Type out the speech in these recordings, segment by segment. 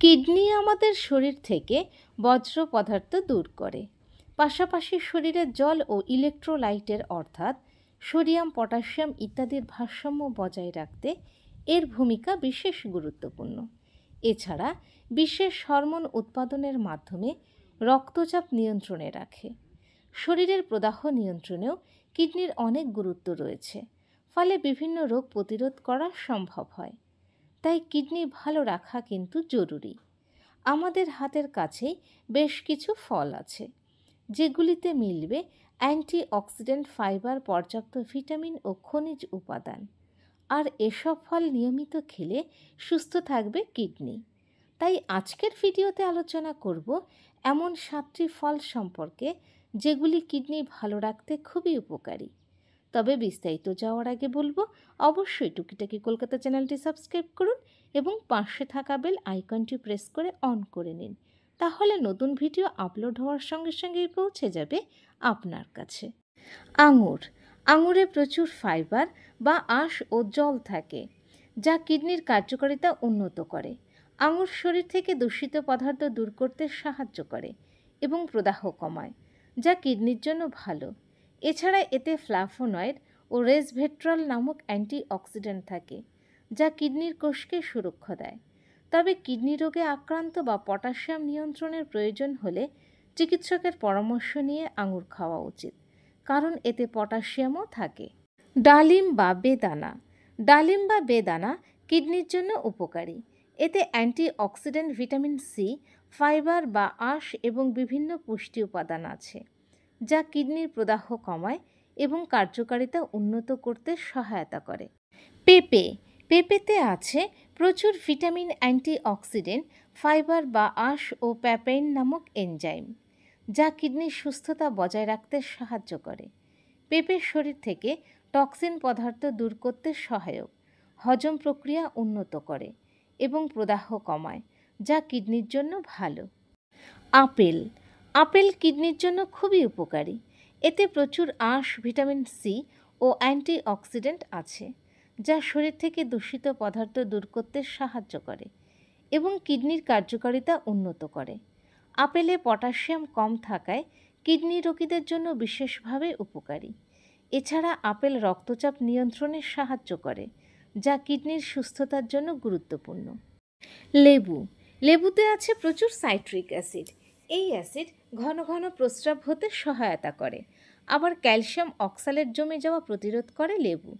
Kidney আমাদের শরীর থেকে বজ্র পদার্থ দূর করে, পাশাপাশি শরীরের জল ও ইলেকট্রোলাইটের অর্থাৎ সোডিয়াম, পটাশিয়াম ইত্যাদির ভারসাম্য বজায় রাখতে এর ভূমিকা বিশেষ গুরুত্বপূর্ণ। এছাড়া বিশেষ হরমোন উৎপাদনের মাধ্যমে রক্তচাপ নিয়ন্ত্রণে রাখে। শরীরের প্রদাহ নিয়ন্ত্রণেও কিডনির অনেক গুরুত্ব রয়েছে, ফলে বিভিন্ন রোগ প্রতিরোধ করা সম্ভব হয়। তাই কিডনি ভালো রাখা কিন্তু জরুরি। আমাদের হাতের কাছেই বেশ কিছু ফল আছে, যেগুলিতে মিলবে অ্যান্টিঅক্সিডেন্ট, ফাইবার, পর্যাপ্ত ভিটামিন ও খনিজ উপাদান। আর এসব ফল নিয়মিত খেলে সুস্থ থাকবে কিডনি। তাই আজকের ভিডিওতে আলোচনা করব এমন 7টি ফল সম্পর্কে, যেগুলি কিডনি ভালো রাখতে খুবই উপকারী। তবে বিস্তারিত যাওয়ার আগে বলবো, অবশ্যই টুকিটাকি কলকাতা চ্যানেলটি সাবস্ক্রাইব করুন এবং পাশে থাকা বেল আইকনটি প্রেস করে অন করে নিন। তাহলে নতুন ভিডিও আপলোড হওয়ার সঙ্গে সঙ্গেই পৌঁছে যাবে আপনার কাছে। আঙুর। আঙুরে প্রচুর ফাইবার বা আঁশ ও জল থাকে, যা কিডনির কার্যকারিতা উন্নত করে। আঙুর শরীর থেকে দূষিত পদার্থ দূর করতে সাহায্য করে এবং প্রদাহ কমায়, যা কিডনির জন্য ভালো। এছাড়া এতে ফ্লাভোনয়েড ও রেসভেট্রল নামক অ্যান্টিঅক্সিডেন্ট থাকে, যা কিডনির কোষকে সুরক্ষা দেয়। তবে কিডনি রোগে আক্রান্ত বা পটাশিয়াম নিয়ন্ত্রণের প্রয়োজন হলে চিকিৎসকের পরামর্শ নিয়ে আঙুর খাওয়া উচিত, কারণ এতে পটাশিয়ামও থাকে। ডালিম বা বেদানা। ডালিম বা বেদানা কিডনির জন্য উপকারী। এতে অ্যান্টিঅক্সিডেন্ট, ভিটামিন সি, ফাইবার বা আঁশ এবং বিভিন্ন পুষ্টি উপাদান আছে, যা কিডনির প্রদাহ কমায় এবং কার্যকারিতা উন্নত করতে সহায়তা করে। পেঁপে। পেঁপেতে আছে প্রচুর ভিটামিন, অ্যান্টিঅক্সিডেন্ট, ফাইবার বা আঁশ ও প্যাপেইন নামক এনজাইম, যা কিডনির সুস্থতা বজায় রাখতে সাহায্য করে। পেঁপে শরীর থেকে টক্সিন পদার্থ দূর করতে সহায়ক, হজম প্রক্রিয়া উন্নত করে এবং প্রদাহ কমায়, যা কিডনির জন্য ভালো। আপেল। আপেল কিডনির জন্য খুবই উপকারী। এতে প্রচুর আঁশ, ভিটামিন সি ও অ্যান্টিঅক্সিডেন্ট আছে, যা শরীর থেকে দূষিত পদার্থ দূর করতে সাহায্য করে এবং কিডনির কার্যকারিতা উন্নত করে। আপেলে পটাশিয়াম কম থাকায় কিডনি রোগীদের জন্য বিশেষভাবে উপকারী। এছাড়া আপেল রক্তচাপ নিয়ন্ত্রণে সাহায্য করে, যা কিডনির সুস্থতার জন্য গুরুত্বপূর্ণ। লেবু। লেবুতে আছে প্রচুর সাইট্রিক অ্যাসিড। এই অ্যাসিড ঘন ঘন প্রস্রাব হতে সহায়তা করে। আবার ক্যালসিয়াম অক্সালেট জমে যাওয়া প্রতিরোধ করে লেবু।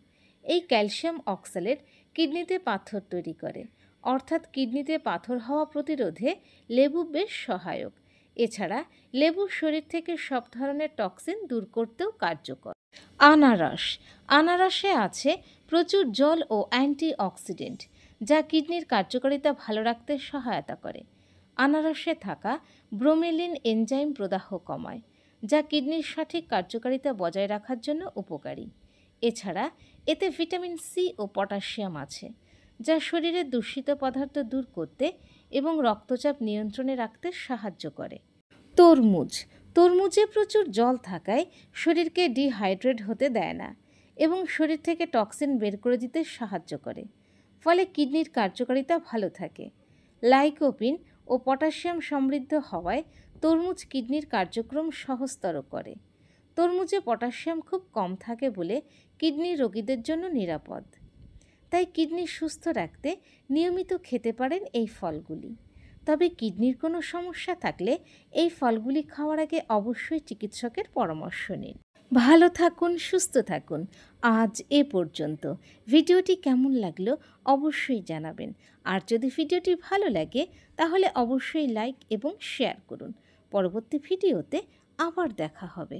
এই ক্যালসিয়াম অক্সালেট কিডনিতে পাথর তৈরি করে, অর্থাৎ কিডনিতে পাথর হওয়া প্রতিরোধে লেবু বেশ সহায়ক। এছাড়া লেবু শরীর থেকে সব ধরনের টক্সিন দূর করতেও কার্যকর। আনারস। আনারসে আছে প্রচুর জল ও অ্যান্টিঅক্সিডেন্ট, যা কিডনির কার্যকারিতা ভালো রাখতে সহায়তা করে। আনারসে থাকা ব্রোমেলিন এনজাইম প্রদাহ কমায়, যা কিডনির সঠিক কার্যকারিতা বজায় রাখার জন্য উপকারী। এছাড়া এতে ভিটামিন সি ও পটাশিয়াম আছে, যা শরীরের দূষিত পদার্থ দূর করতে এবং রক্তচাপ নিয়ন্ত্রণে রাখতে সাহায্য করে। তরমুজ। তরমুজে প্রচুর জল থাকায় শরীরকে ডিহাইড্রেট হতে দেয় না এবং শরীর থেকে টক্সিন বের করে দিতে সাহায্য করে, ফলে কিডনির কার্যকারিতা ভালো থাকে। লাইকোপিন ও পটাশিয়াম সমৃদ্ধ হওয়ায় তরমুজ কিডনির কার্যক্রম সহজতর করে। তরমুজে পটাশিয়াম খুব কম থাকে বলে কিডনি রোগীদের জন্য নিরাপদ। তাই কিডনি সুস্থ রাখতে নিয়মিত খেতে পারেন এই ফলগুলি। তবে কিডনির কোনো সমস্যা থাকলে এই ফলগুলি খাওয়ার আগে অবশ্যই চিকিৎসকের পরামর্শ নিন। ভালো থাকুন, সুস্থ থাকুন। আজ এ পর্যন্ত। ভিডিওটি কেমন লাগলো অবশ্যই জানাবেন। আর যদি ভিডিওটি ভালো লাগে তাহলে অবশ্যই লাইক এবং শেয়ার করুন। পরবর্তী ভিডিওতে আবার দেখা হবে।